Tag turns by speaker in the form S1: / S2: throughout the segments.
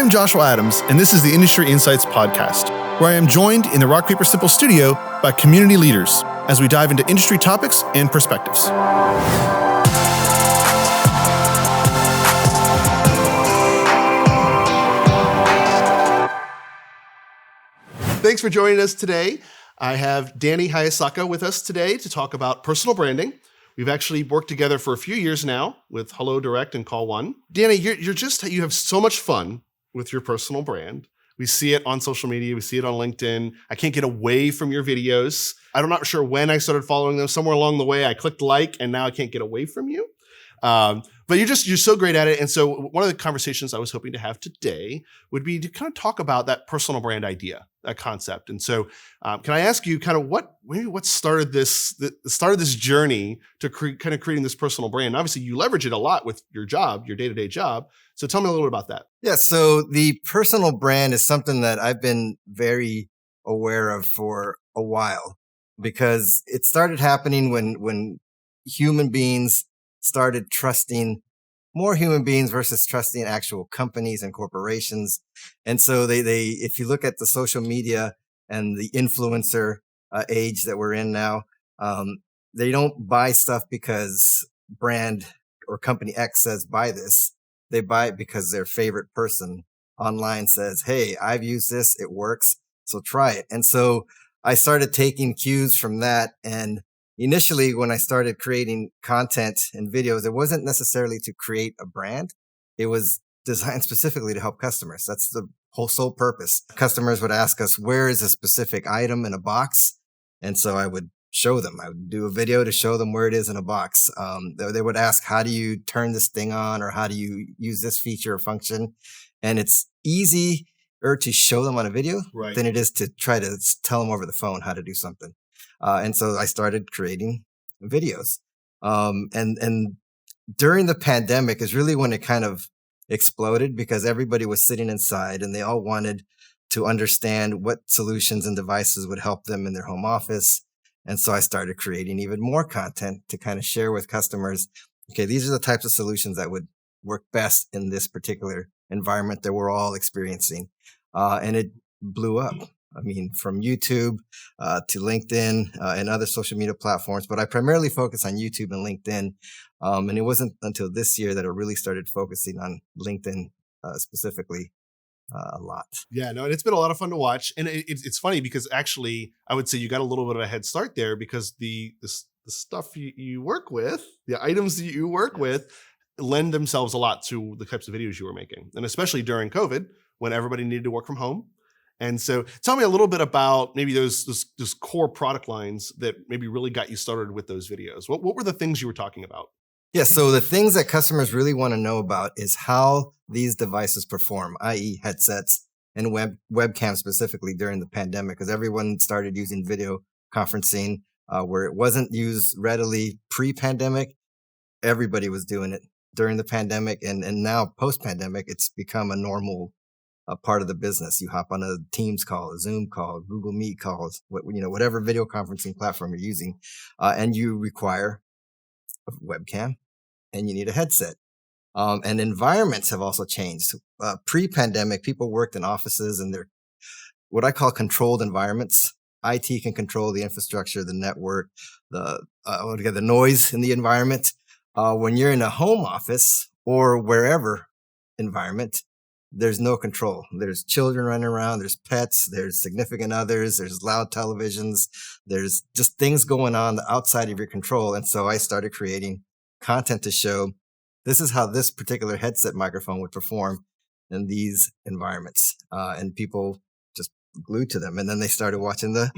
S1: I'm Joshua Adams, and this is the Industry Insights Podcast, where I am joined in the Rock Paper Simple studio by community leaders as we dive into industry topics and perspectives. Thanks for joining us today. I have Danny Hayasaka with us today to talk about personal branding. We've actually worked together for a few years now with Hello Direct and Call One. Danny, you have so much fun with your personal brand. We see it on social media. We see it on LinkedIn. I can't get away from your videos. I'm not sure when I started following them. Somewhere along the way, I clicked like, and now I can't get away from you. But you're so great at it. And so one of the conversations I was hoping to have today would be to kind of talk about that personal brand idea, that concept. And so can I ask you kind of what started this journey to kind of creating this personal brand? Obviously, you leverage it a lot with your job, your day-to-day job. So tell me a little bit about that.
S2: Yeah. So the personal brand is something that I've been very aware of for a while, because it started happening when human beings started trusting more human beings versus trusting actual companies and corporations. And so they if you look at the social media and the influencer age that we're in now, they don't buy stuff because brand or company X says buy this. They buy it because their favorite person online says, hey, I've used this. It works. So try it. And so I started taking cues from that. And initially, when I started creating content and videos, it wasn't necessarily to create a brand. It was designed specifically to help customers. That's the whole sole purpose. Customers would ask us, where is a specific item in a box? And so I would show them. I would do a video to show them where it is in a box. They would ask, how do you turn this thing on? Or how do you use this feature or function? And it's easier to show them on a video than it is to try to tell them over the phone how to do something. And so I started creating videos. And during the pandemic is really when it kind of exploded, because everybody was sitting inside and they all wanted to understand what solutions and devices would help them in their home office. And so I started creating even more content to kind of share with customers. Okay, these are the types of solutions that would work best in this particular environment that we're all experiencing. And it blew up. I mean, from YouTube to LinkedIn and other social media platforms, but I primarily focus on YouTube and LinkedIn. And it wasn't until this year that I really started focusing on LinkedIn specifically a lot.
S1: Yeah, no, and it's been a lot of fun to watch. And it's funny because actually, I would say you got a little bit of a head start there, because the stuff you work with, the items that you work with, lend themselves a lot to the types of videos you were making. And especially during COVID, when everybody needed to work from home. And so tell me a little bit about maybe those core product lines that maybe really got you started with those videos. What were the things you were talking about?
S2: Yeah, so the things that customers really want to know about is how these devices perform, i.e. headsets and webcams specifically during the pandemic, because everyone started using video conferencing where it wasn't used readily pre-pandemic. Everybody was doing it during the pandemic, and now post-pandemic, it's become a normal part of the business. You hop on a Teams call, a Zoom call, Google Meet calls, whatever video conferencing platform you're using, and you require a webcam and you need a headset. And environments have also changed. Pre-pandemic, people worked in offices and they're what I call controlled environments. IT can control the infrastructure, the network, the noise in the environment. When you're in a home office or wherever environment, there's no control. There's children running around. There's pets. There's significant others. There's loud televisions. There's just things going on outside of your control. And so I started creating content to show this is how this particular headset microphone would perform in these environments. And people just glued to them. And then they started watching the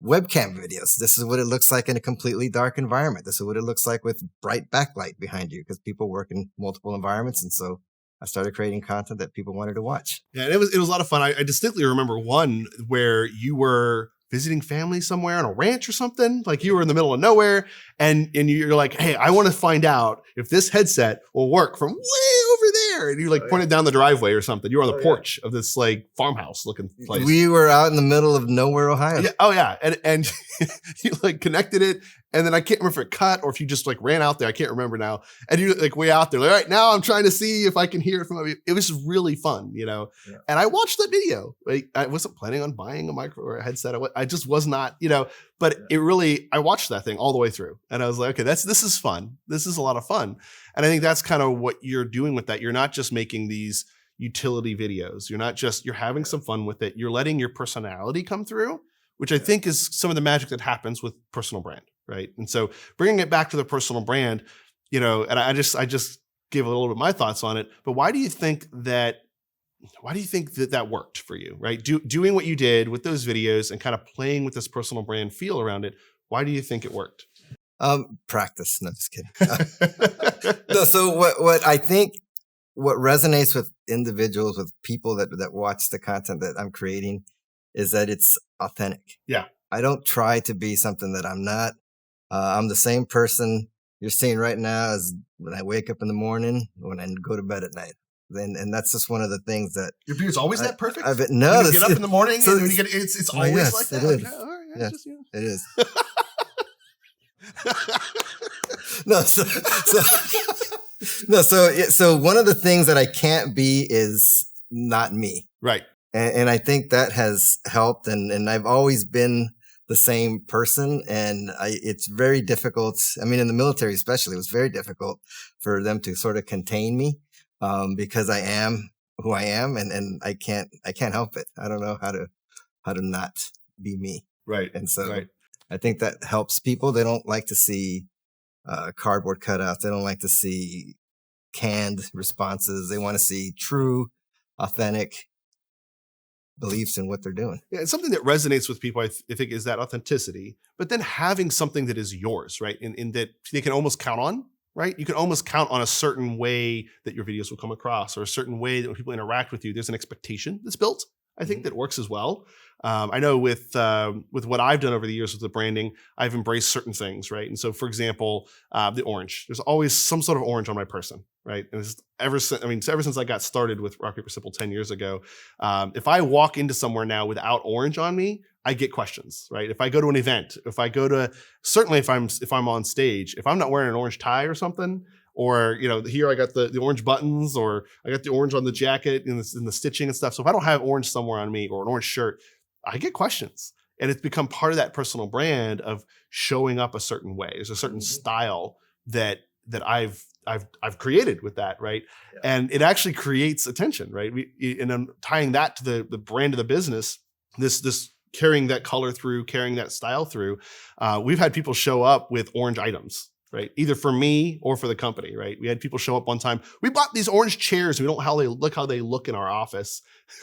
S2: webcam videos. This is what it looks like in a completely dark environment. This is what it looks like with bright backlight behind you, because people work in multiple environments. And so I started creating content that people wanted to watch.
S1: Yeah, and it was a lot of fun. I distinctly remember one where you were visiting family somewhere on a ranch or something. Like you were in the middle of nowhere, and you're like, hey, I want to find out if this headset will work from way over there. And you pointed down the driveway or something. You were on the porch of this farmhouse looking place.
S2: We were out in the middle of nowhere, Ohio.
S1: Yeah. Oh yeah. And you connected it And then I can't remember if it cut or if you just like ran out there. I can't remember now. And you're like way out there. Like, all right, now I'm trying to see if I can hear it from you. It was really fun, Yeah. And I watched that video. Like, I wasn't planning on buying a micro or a headset. I just was not, but it really, I watched that thing all the way through. And I was like, okay, this is fun. This is a lot of fun. And I think that's kind of what you're doing with that. You're not just making these utility videos. You're having some fun with it. You're letting your personality come through, which I think is some of the magic that happens with personal brand. Right. And so bringing it back to the personal brand, and I just gave a little bit of my thoughts on it. But why do you think that worked for you? Right. Doing what you did with those videos and kind of playing with this personal brand feel around it. Why do you think it worked?
S2: Practice. No, just kidding. No, so what I think, what resonates with individuals, with people that watch the content that I'm creating, is that it's authentic.
S1: Yeah.
S2: I don't try to be something that I'm not. I'm the same person you're seeing right now as when I wake up in the morning, when I go to bed at night. And that's just one of the things that
S1: your beard's always that perfect.
S2: No,
S1: you get up in the morning and when you get it's always
S2: yes,
S1: like that.
S2: It is.
S1: All right,
S2: yes,
S1: just,
S2: it is. No, so one of the things that I can't be is not me.
S1: Right.
S2: And I think that has helped. And I've always been the same person. And it's very difficult. I mean, in the military, especially, it was very difficult for them to sort of contain me, because I am who I am and I can't help it. I don't know how to not be me.
S1: Right.
S2: And so
S1: right.
S2: I think that helps people. They don't like to see cardboard cutouts. They don't like to see canned responses. They want to see true, authentic beliefs in what they're doing.
S1: Yeah, it's something that resonates with people, I think, is that authenticity, but then having something that is yours, right? In that they can almost count on, right? You can almost count on a certain way that your videos will come across or a certain way that when people interact with you, there's an expectation that's built. I think that works as well. I know with what I've done over the years with the branding, I've embraced certain things, right? And so, for example, the orange. There's always some sort of orange on my person, right? And ever since I got started with Rock Paper Simple 10 years ago, if I walk into somewhere now without orange on me, I get questions, right? If I go to an event, certainly if I'm on stage, if I'm not wearing an orange tie or something, or, here I got the orange buttons, or I got the orange on the jacket and the stitching and stuff. So if I don't have orange somewhere on me or an orange shirt, I get questions. And it's become part of that personal brand of showing up a certain way. There's a certain style that I've created with that, right? Yeah. And it actually creates attention, right? And I'm tying that to the brand of the business, this carrying that color through, carrying that style through. We've had people show up with orange items, right? Either for me or for the company, right? We had people show up one time. We bought these orange chairs. We don't know how they look in our office.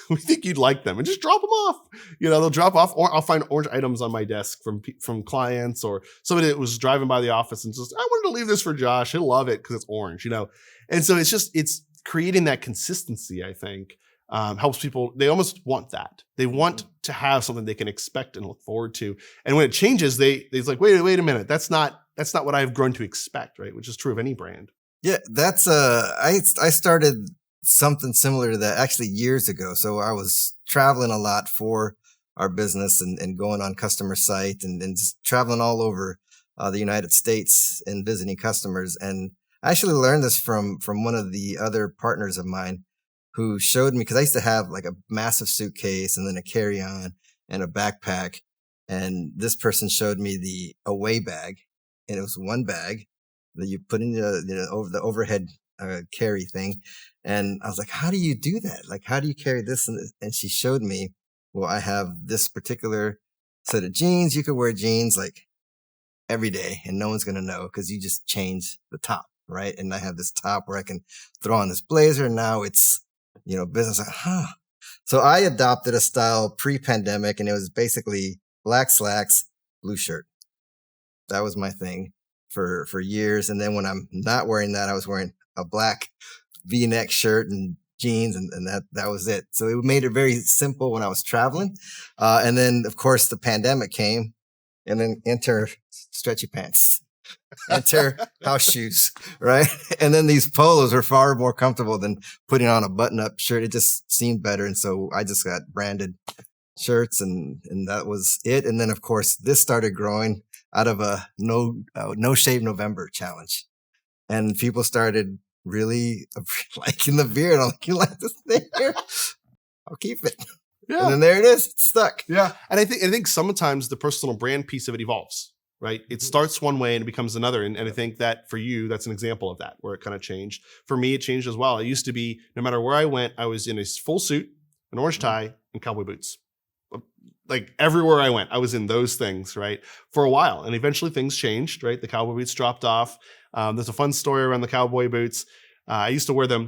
S1: We think you'd like them, and just drop them off. They'll drop off, or I'll find orange items on my desk from clients or somebody that was driving by the office and just, I wanted to leave this for Josh. He'll love it because it's orange, And so it's creating that consistency, I think, helps people. They almost want that. They want to have something they can expect and look forward to. And when it changes, they're like, wait a minute. That's not what I've grown to expect, right? Which is true of any brand.
S2: Yeah, that's I started something similar to that actually years ago. So I was traveling a lot for our business and going on customer site and just traveling all over the United States and visiting customers. And I actually learned this from one of the other partners of mine who showed me, because I used to have like a massive suitcase and then a carry-on and a backpack. And this person showed me the away bag. And it was one bag that you put in over the overhead carry thing. And I was like, how do you do that? Like, how do you carry this? And she showed me, well, I have this particular set of jeans. You could wear jeans like every day and no one's going to know because you just change the top, right? And I have this top where I can throw on this blazer. And now it's, business. Like, So I adopted a style pre-pandemic, and it was basically black slacks, blue shirt. That was my thing for years. And then when I'm not wearing that, I was wearing a black V-neck shirt and jeans, and that was it. So it made it very simple when I was traveling. And then, of course, the pandemic came, and then enter stretchy pants, enter house shoes, right? And then these polos were far more comfortable than putting on a button-up shirt. It just seemed better. And so I just got branded shirts, and that was it. And then, of course, this started growing. out of a no shave November challenge, and people started really liking the beard. I'm like, you like this thing here? I'll keep it.
S1: Yeah.
S2: And then there it is. It's stuck.
S1: Yeah. And I think sometimes the personal brand piece of it evolves, right? It starts one way and it becomes another. And I think that for you, that's an example of that, where it kind of changed. For me, it changed as well. It used to be, no matter where I went, I was in a full suit, an orange tie, and cowboy boots. Like everywhere I went, I was in those things, right? For a while. And eventually things changed, right? The cowboy boots dropped off. There's a fun story around the cowboy boots. I used to wear them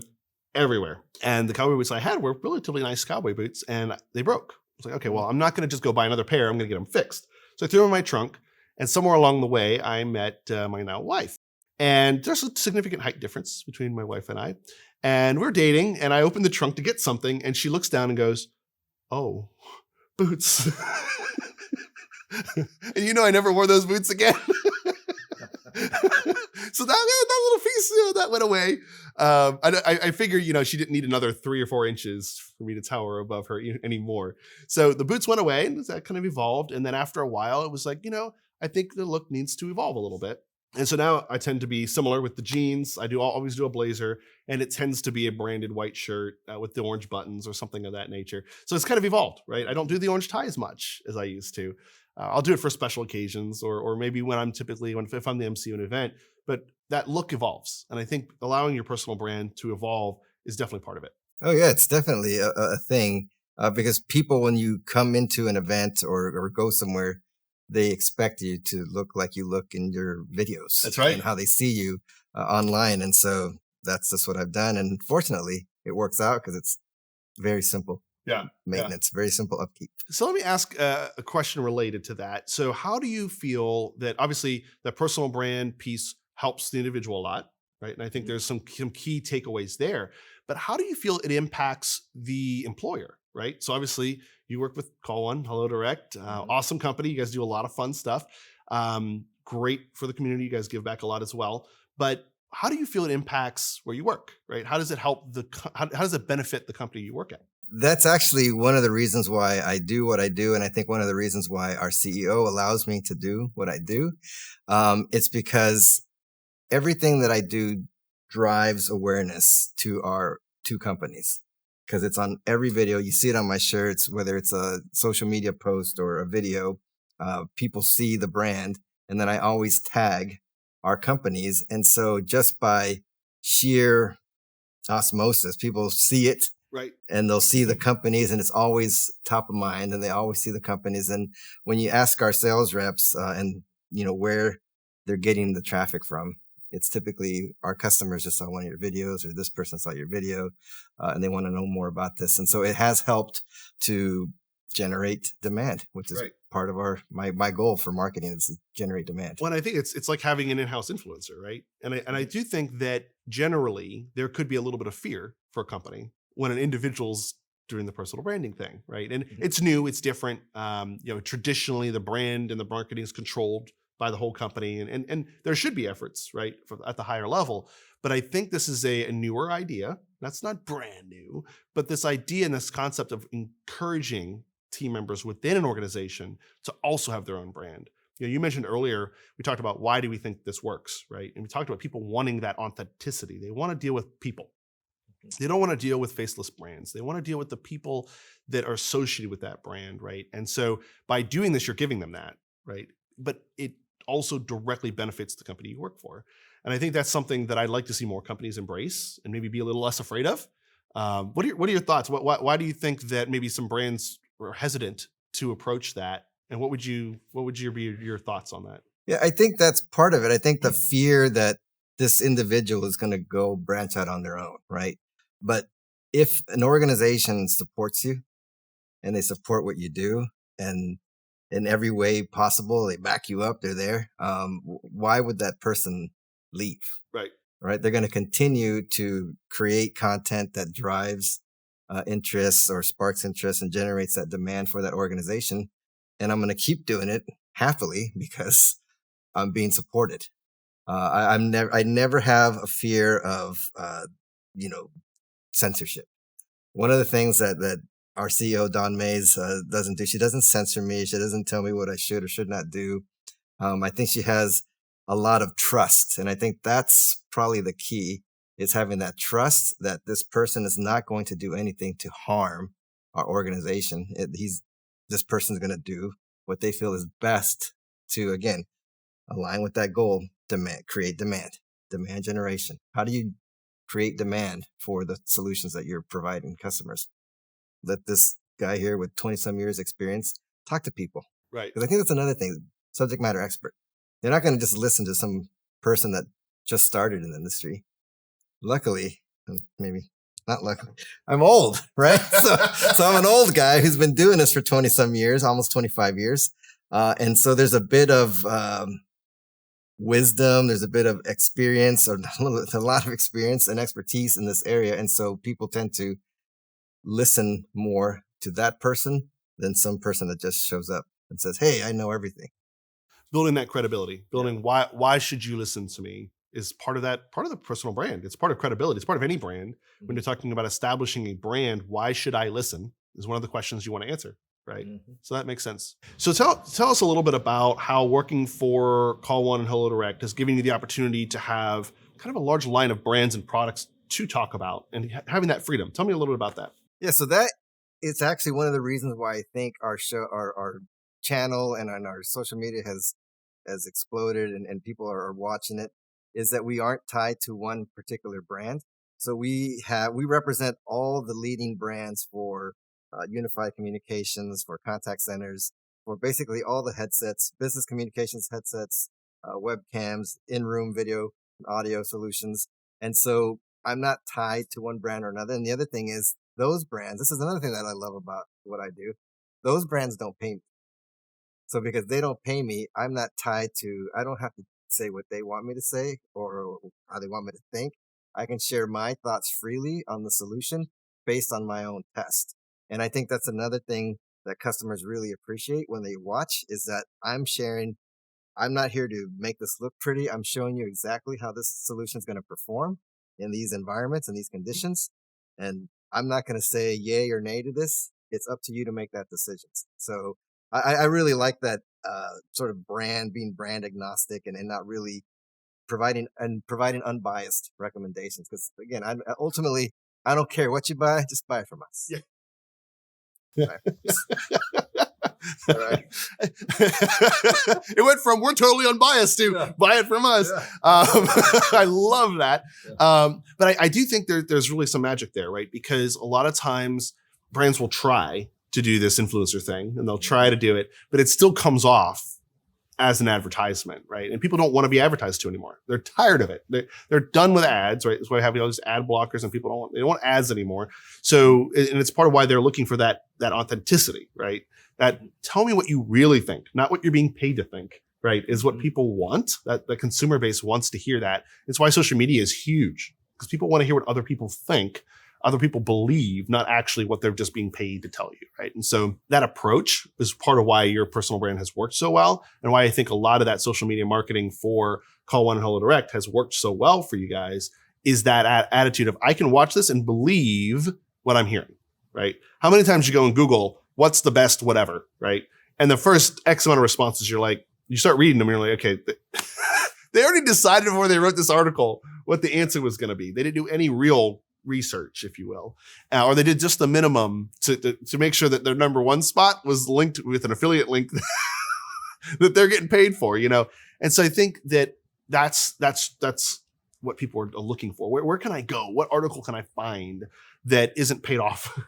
S1: everywhere. And the cowboy boots I had were relatively nice cowboy boots, and they broke. I was like, okay, well, I'm not going to just go buy another pair. I'm going to get them fixed. So I threw them in my trunk, and somewhere along the way, I met my now wife. And there's a significant height difference between my wife and I. And we're dating, and I opened the trunk to get something, and she looks down and goes, oh, boots. And I never wore those boots again. So that little piece, that went away. I figured, she didn't need another 3 or 4 inches for me to tower above her anymore. So the boots went away, and that kind of evolved. And then after a while, it was like, I think the look needs to evolve a little bit. And so now I tend to be similar with the jeans. Always do a blazer, and it tends to be a branded white shirt with the orange buttons or something of that nature. So it's kind of evolved, right? I don't do the orange tie as much as I used to. I'll do it for special occasions or maybe when I'm if I'm the MC of an event, but that look evolves. And I think allowing your personal brand to evolve is definitely part of it.
S2: Oh yeah, it's definitely a thing because people, when you come into an event or go somewhere, they expect you to look like you look in your videos.
S1: That's right.
S2: And how they see you online. And so that's just what I've done. And fortunately, it works out because it's very simple. Maintenance, very simple upkeep.
S1: So let me ask a question related to that. So how do you feel that obviously the personal brand piece helps the individual a lot, right? And I think there's some key takeaways there. But how do you feel it impacts the employer, right? So obviously you work with Call One, Hello Direct, awesome company. You guys do a lot of fun stuff. Great for the community. You guys give back a lot as well. But how do you feel it impacts where you work, right? How does it help how does it benefit the company you work at?
S2: That's actually one of the reasons why I do what I do. And I think one of the reasons why our CEO allows me to do what I do. It's because everything that I do drives awareness to our 2 companies, because it's on every video. You see it on my shirts, whether it's a social media post or a video, people see the brand, and then I always tag our companies. And so just by sheer osmosis, people see it.
S1: Right.
S2: And they'll see the companies, and it's always top of mind, and they always see the companies. And when you ask our sales reps, and where they're getting the traffic from, it's typically our customers just saw one of your videos, or this person saw your video, and they want to know more about this. And so it has helped to generate demand, which is part of my goal for marketing, is to generate demand.
S1: Well, I think it's like having an in-house influencer, right? And I do think that generally there could be a little bit of fear for a company when an individual's doing the personal branding thing, right? And it's new, it's different. Traditionally the brand and the marketing is controlled by the whole company, and there should be efforts, right, at the higher level. But I think this is a newer idea. That's not brand new, but this idea and this concept of encouraging team members within an organization to also have their own brand. You mentioned earlier, we talked about why do we think this works, right? And we talked about people wanting that authenticity. They want to deal with people. They don't want to deal with faceless brands. They want to deal with the people that are associated with that brand, right? And so by doing this, you're giving them that, right? But it also directly benefits the company you work for. And I think that's something that I'd like to see more companies embrace and maybe be a little less afraid of. What are your thoughts? Why do you think that maybe some brands are hesitant to approach that? And what would be your thoughts on that?
S2: Yeah, I think that's part of it. I think the fear that this individual is going to go branch out on their own, right? But if an organization supports you and they support what you do, and in every way possible, they back you up, they're there, why would that person leave? Right? They're going to continue to create content that drives interest or sparks interest and generates that demand for that organization. And I'm going to keep doing it happily because I'm being supported. I never have a fear of, censorship. One of the things that our CEO, Dawn Mays, doesn't do, she doesn't censor me. She doesn't tell me what I should or should not do. I think she has a lot of trust. And I think that's probably the key, is having that trust that this person is not going to do anything to harm our organization. This person's going to do what they feel is best to, again, align with that goal, create demand generation. How do you create demand for the solutions that you're providing customers? Let this guy here with 20 some years experience talk to people.
S1: Right.
S2: Because I think that's another thing, subject matter expert. They're not going to just listen to some person that just started in the industry. Luckily, maybe not luckily, I'm old, right? So I'm an old guy who's been doing this for 20 some years, almost 25 years. And so there's a bit of wisdom, there's a bit of experience, or a lot of experience and expertise in this area. And so people tend to listen more to that person than some person that just shows up and says, hey, I know everything.
S1: Building that credibility, building why should you listen to me is part of the personal brand. It's part of credibility. It's part of any brand. When you're talking about establishing a brand, why should I listen is one of the questions you want to answer. Right. Mm-hmm. So that makes sense. So tell us a little bit about how working for Call One and Hello Direct has given you the opportunity to have kind of a large line of brands and products to talk about and having that freedom. Tell me a little bit about that.
S2: Yeah. So that is actually one of the reasons why I think our show, our channel and our social media has exploded and people are watching it, is that we aren't tied to one particular brand. So we represent all the leading brands for unified communications, for contact centers, for basically all the headsets, business communications headsets, webcams, in-room video, audio solutions. And so I'm not tied to one brand or another. And the other thing is those brands, this is another thing that I love about what I do. Those brands don't pay me. So because they don't pay me, I'm not tied to, I don't have to say what they want me to say or how they want me to think. I can share my thoughts freely on the solution based on my own test. And I think that's another thing that customers really appreciate when they watch, is that I'm sharing. I'm not here to make this look pretty. I'm showing you exactly how this solution is going to perform in these environments and these conditions. And I'm not going to say yay or nay to this. It's up to you to make that decision. So I really like that sort of being brand agnostic and not really providing unbiased recommendations. Because again, ultimately, I don't care what you buy, just buy it from us.
S1: Yeah.
S2: All right.
S1: It went from we're totally unbiased to buy it from us. Yeah. I love that. Yeah. But I do think there's really some magic there, right? Because a lot of times brands will try to do this influencer thing and they'll try to do it, but it still comes off as an advertisement, right? And people don't want to be advertised to anymore. They're tired of it. They're done with ads, right? That's why I have all these ad blockers and people they don't want ads anymore. So, and it's part of why they're looking for that authenticity, right? That tell me what you really think, not what you're being paid to think, right? Is what people want. That the consumer base wants to hear that. It's why social media is huge, because people want to hear what other people think, other people believe, not actually what they're just being paid to tell you, right? And so that approach is part of why your personal brand has worked so well, and why I think a lot of that social media marketing for Call One and Hello Direct has worked so well for you guys, is that attitude of I can watch this and believe what I'm hearing, right? How many times you go and Google, what's the best whatever, right? And the first X amount of responses, you start reading them and you're like, okay, they already decided before they wrote this article what the answer was going to be. They didn't do any real research, if you will, or they did just the minimum to make sure that their number one spot was linked with an affiliate link that they're getting paid for, And so I think that's what people are looking for. Where can I go? What article can I find that isn't paid off?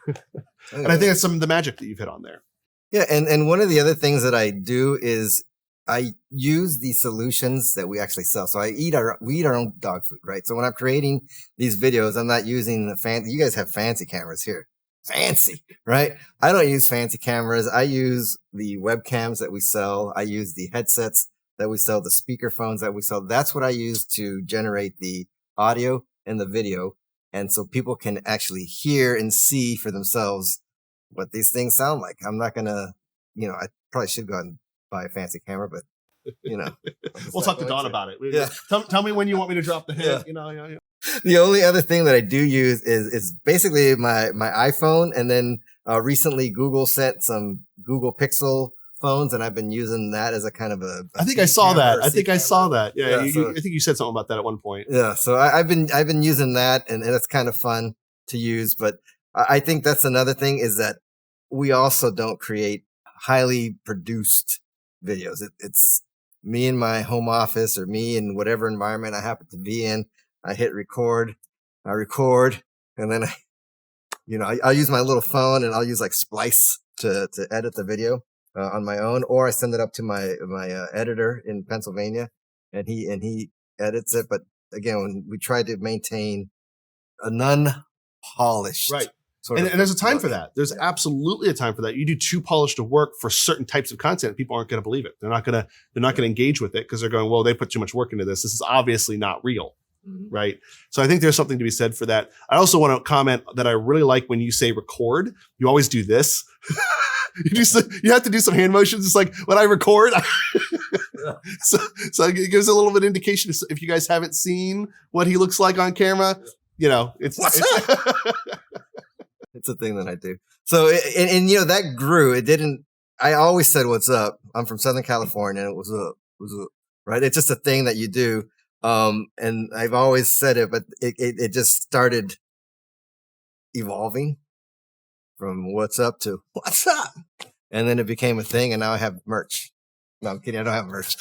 S1: And I think that's some of the magic that you've hit on there.
S2: Yeah. And one of the other things that I do is I use the solutions that we actually sell. So we eat our own dog food, right? So when I'm creating these videos, I'm not using you guys have fancy cameras here. Fancy, right? I don't use fancy cameras. I use the webcams that we sell. I use the headsets that we sell, the speaker phones that we sell. That's what I use to generate the audio and the video. And so people can actually hear and see for themselves what these things sound like. I'm not going to, I probably should go out and buy a fancy camera, but
S1: we'll talk to Dawn about it.
S2: Yeah.
S1: Tell me when you want me to drop the hit.
S2: Yeah. The only other thing that I do use is basically my iPhone. And then recently Google sent some Google Pixel phones, and I've been using that as a kind of a
S1: I think I saw that. I think I saw that. Yeah,
S2: so,
S1: I think you said something about that at one point.
S2: Yeah, so I've been using that, and it's kind of fun to use. But I think that's another thing is that we also don't create highly produced videos. It's me in my home office or me in whatever environment I happen to be in. I hit record, and then I'll use my little phone and I'll use like Splice to edit the video on my own, or I send it up to my editor in Pennsylvania, and he edits it. But again, when we try to maintain a non-polished,
S1: right. And there's a time for that. There's absolutely a time for that. You do too polished of work for certain types of content, people aren't going to believe it. They're not going to engage with it because they're going, well, they put too much work into this. This is obviously not real. Right. So I think there's something to be said for that. I also want to comment that I really like when you say record, you always do this. You have to do some hand motions. It's like when I record. so it gives a little bit of indication if you guys haven't seen what he looks like on camera, it's
S2: it's a thing that I do. So, that grew. It didn't, I always said, what's up? I'm from Southern California, and it was up, right? It's just a thing that you do. And I've always said it, but it just started evolving from what's up to what's up. And then it became a thing, and now I have merch. No, I'm kidding. I don't have merch,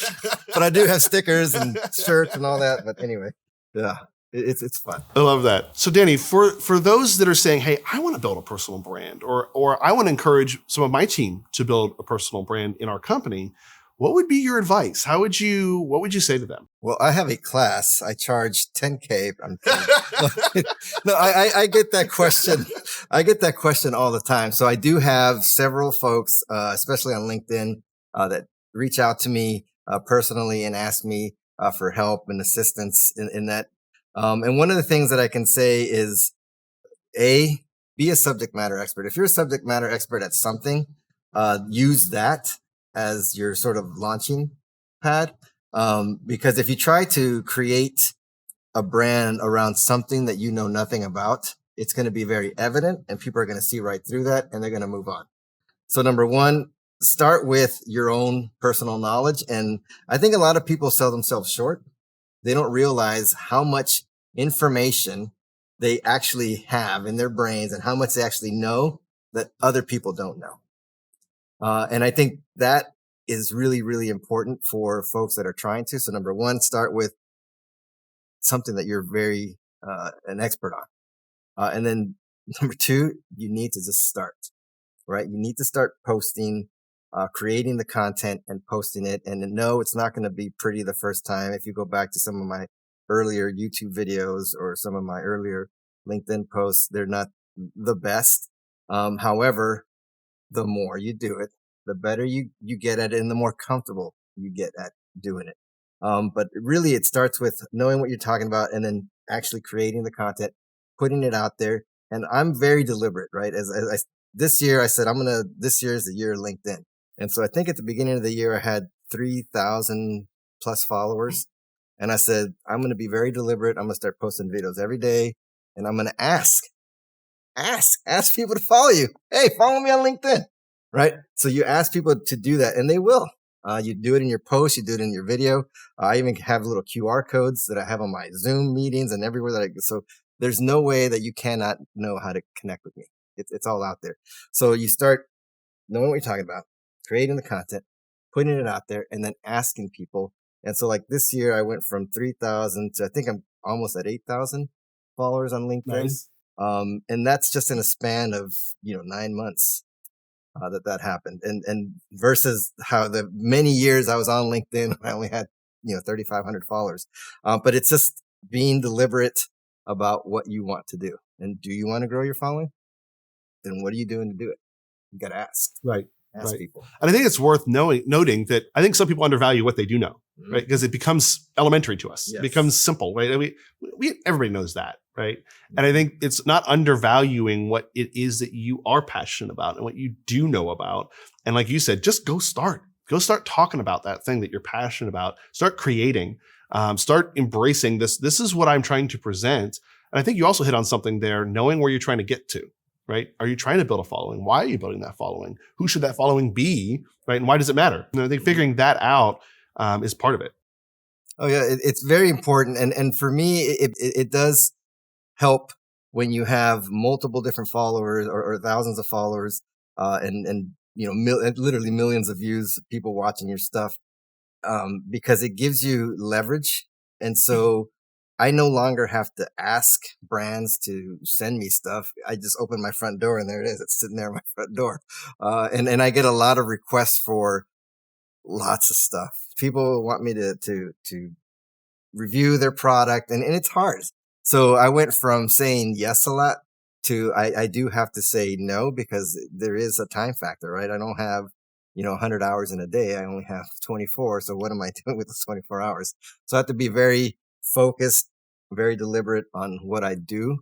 S2: but I do have stickers and shirts and all that. But anyway, yeah. It's fun.
S1: I love that. So Danny, for those that are saying, hey, I want to build a personal brand, or I want to encourage some of my team to build a personal brand in our company, what would be your advice? What would you say to them?
S2: Well, I have a class. I charge $10K. I'm kidding. No, I get that question. I get that question all the time. So I do have several folks, especially on LinkedIn, that reach out to me personally and ask me for help and assistance in that. And one of the things that I can say is, be a subject matter expert. If you're a subject matter expert at something, use that as your sort of launching pad. Because if you try to create a brand around something that you know nothing about, it's going to be very evident and people are going to see right through that and they're going to move on. So number one, start with your own personal knowledge. And I think a lot of people sell themselves short. They don't realize how much information they actually have in their brains and how much they actually know that other people don't know. And I think that is really, really important for folks that are trying to. So number one, start with something that you're very, an expert on. And then number two, you need to just start, right? You need to start posting, creating the content and posting it. And no, it's not going to be pretty the first time. If you go back to some of my earlier YouTube videos or some of my earlier LinkedIn posts, they're not the best. However, the more you do it, the better you get at it and the more comfortable you get at doing it. But really it starts with knowing what you're talking about and then actually creating the content, putting it out there. And I'm very deliberate, right? This year I said, this year is the year of LinkedIn. And so I think at the beginning of the year, I had 3,000 plus followers. And I said, I'm going to be very deliberate. I'm going to start posting videos every day. And I'm going to ask people to follow you. Hey, follow me on LinkedIn, right? So you ask people to do that and they will. You do it in your post, you do it in your video. I even have little QR codes that I have on my Zoom meetings and everywhere that I go. So there's no way that you cannot know how to connect with me. It's all out there. So you start knowing what you're talking about, creating the content, putting it out there, and then asking people. And so like this year, I went from 3,000 to I think I'm almost at 8,000 followers on LinkedIn.
S1: Nice.
S2: And that's just in a span of, 9 months. That happened. And versus how the many years I was on LinkedIn, I only had, 3,500 followers. But it's just being deliberate about what you want to do. And do you want to grow your following? Then what are you doing to do it? You got to ask.
S1: Right.
S2: Ask people.
S1: And I think it's worth noting that I think some people undervalue what they do know, right? Because it becomes elementary to us. Yes. It becomes simple, right? Everybody knows that, right? And I think it's not undervaluing what it is that you are passionate about and what you do know about. And like you said, just go start talking about that thing that you're passionate about. Start creating, start embracing this. This is what I'm trying to present. And I think you also hit on something there, knowing where you're trying to get to. right? Are you trying to build a following? Why are you building that following? Who should that following be, right? And why does it matter? I think figuring that out is part of it.
S2: Oh yeah, it's very important, and for me, it does help when you have multiple different followers or thousands of followers, and literally millions of views, people watching your stuff, because it gives you leverage, and so I no longer have to ask brands to send me stuff. I just open my front door and there it is. It's sitting there at my front door, and I get a lot of requests for lots of stuff. People want me to review their product, and it's hard. So I went from saying yes a lot to I do have to say no, because there is a time factor, right? I don't have, 100 hours in a day. I only have 24. So what am I doing with those 24 hours? So I have to be very focused, very deliberate on what I do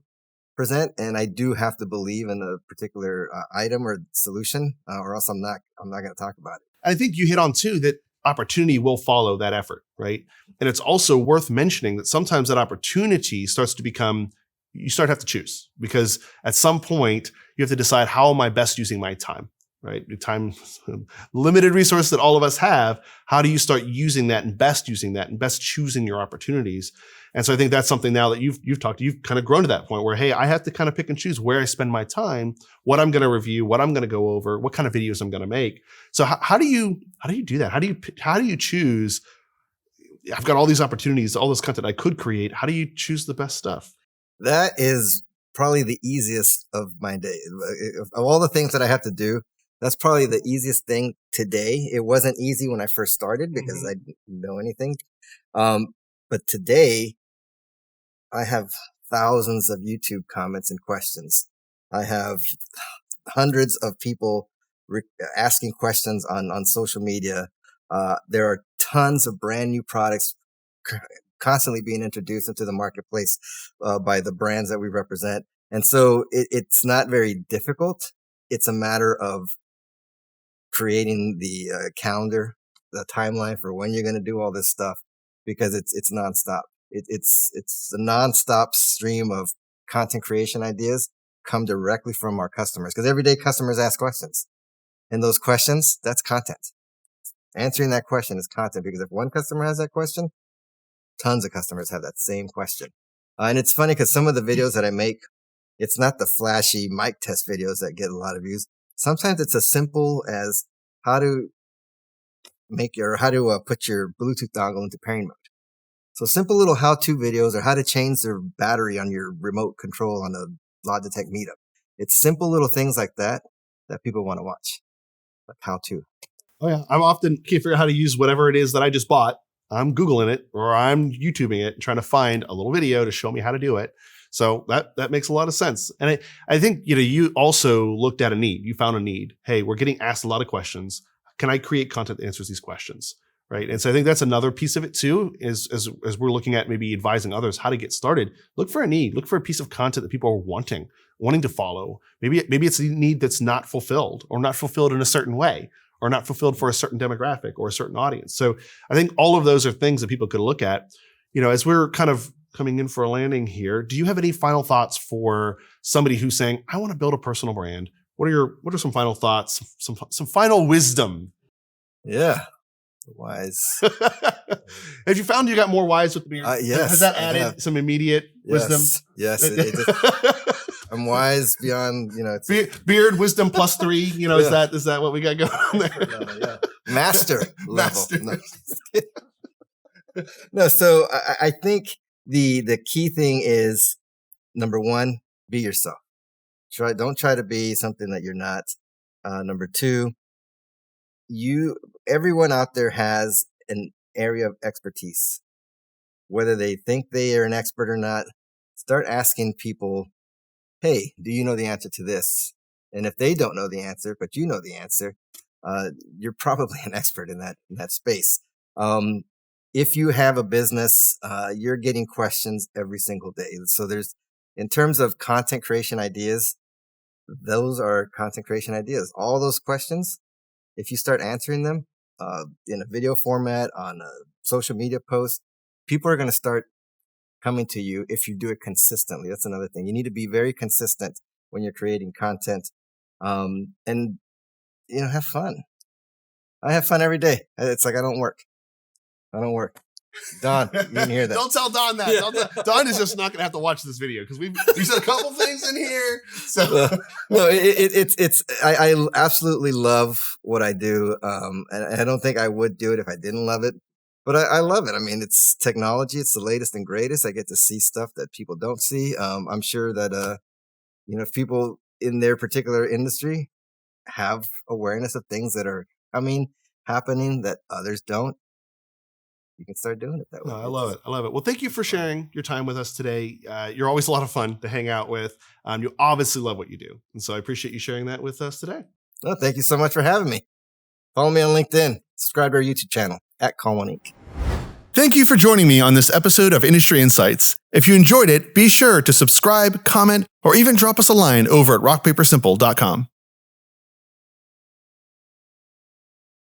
S2: present. And I do have to believe in a particular item or solution, or else I'm not going to talk about it.
S1: I think you hit on too that opportunity will follow that effort, right? And it's also worth mentioning that sometimes that opportunity starts to become, you start to have to choose, because at some point you have to decide, how am I best using my time, right? Your time, limited resource that all of us have. How do you start using that and best choosing your opportunities? And so I think that's something now that you've kind of grown to that point where, hey, I have to kind of pick and choose where I spend my time, what I'm going to review, what I'm going to go over, what kind of videos I'm going to make. So how do you do that? How do you choose? I've got all these opportunities, all this content I could create. How do you choose the best stuff?
S2: That is probably the easiest of my day. Of all the things that I have to do, that's probably the easiest thing today. It wasn't easy when I first started because I didn't know anything. But today I have thousands of YouTube comments and questions. I have hundreds of people asking questions on social media. There are tons of brand new products constantly being introduced into the marketplace by the brands that we represent. And so it's not very difficult. It's a matter of creating the calendar, the timeline for when you're going to do all this stuff, because it's nonstop. It's a nonstop stream of content creation ideas come directly from our customers, because every day customers ask questions, and those questions, that's content. Answering that question is content, because if one customer has that question, tons of customers have that same question. And it's funny because some of the videos that I make, it's not the flashy mic test videos that get a lot of views. Sometimes it's as simple as how to put your Bluetooth dongle into pairing mode. So simple little how-to videos, or how to change the battery on your remote control on a Logitech Meetup. It's simple little things like that people want to watch, like how-to.
S1: Oh yeah, I'm often can't figure out how to use whatever it is that I just bought. I'm Googling it or I'm YouTubing it, trying to find a little video to show me how to do it. So that makes a lot of sense. And I think, you also looked at a need. You found a need. Hey, we're getting asked a lot of questions. Can I create content that answers these questions? Right. And so I think that's another piece of it too, is as we're looking at maybe advising others how to get started, look for a need, look for a piece of content that people are wanting to follow. Maybe it's a need that's not fulfilled, or not fulfilled in a certain way, or not fulfilled for a certain demographic or a certain audience. So I think all of those are things that people could look at. As we're kind of coming in for a landing here, do you have any final thoughts for somebody who's saying, I want to build a personal brand? What are some final thoughts, some final wisdom?
S2: Yeah. Wise.
S1: Have you found you got more wise with the beard?
S2: Yes.
S1: Has that added some immediate wisdom?
S2: Yes. I'm wise beyond,
S1: beard wisdom plus 3. Is that what we got going on there?
S2: Yeah. Master level. No, so I think the key thing is, number one, be yourself. Don't try to be something that you're not. Number two, everyone out there has an area of expertise. Whether they think they are an expert or not, start asking people, hey, do you know the answer to this? And if they don't know the answer, but you know the answer, you're probably an expert in that space. If you have a business, you're getting questions every single day. So in terms of content creation ideas, those are content creation ideas. All those questions, if you start answering them in a video format, on a social media post, people are going to start coming to you if you do it consistently. That's another thing. You need to be very consistent when you're creating content. And, have fun. I have fun every day. It's like I don't work. Don, you didn't hear that.
S1: Don't tell Don that.
S2: Yeah.
S1: Don is just not going to have to watch this video because we said a couple things in here. So
S2: no, I absolutely love what I do. And I don't think I would do it if I didn't love it. But I love it. I mean, it's technology. It's the latest and greatest. I get to see stuff that people don't see. I'm sure that, if people in their particular industry have awareness of things that are happening that others don't, you can start doing it that way.
S1: No, I love it. Well, thank you for sharing your time with us today. You're always a lot of fun to hang out with. You obviously love what you do. And so I appreciate you sharing that with us today.
S2: No, thank you so much for having me. Follow me on LinkedIn. Subscribe to our YouTube channel @Call1 Inc.
S1: Thank you for joining me on this episode of Industry Insights. If you enjoyed it, be sure to subscribe, comment, or even drop us a line over at rockpapersimple.com.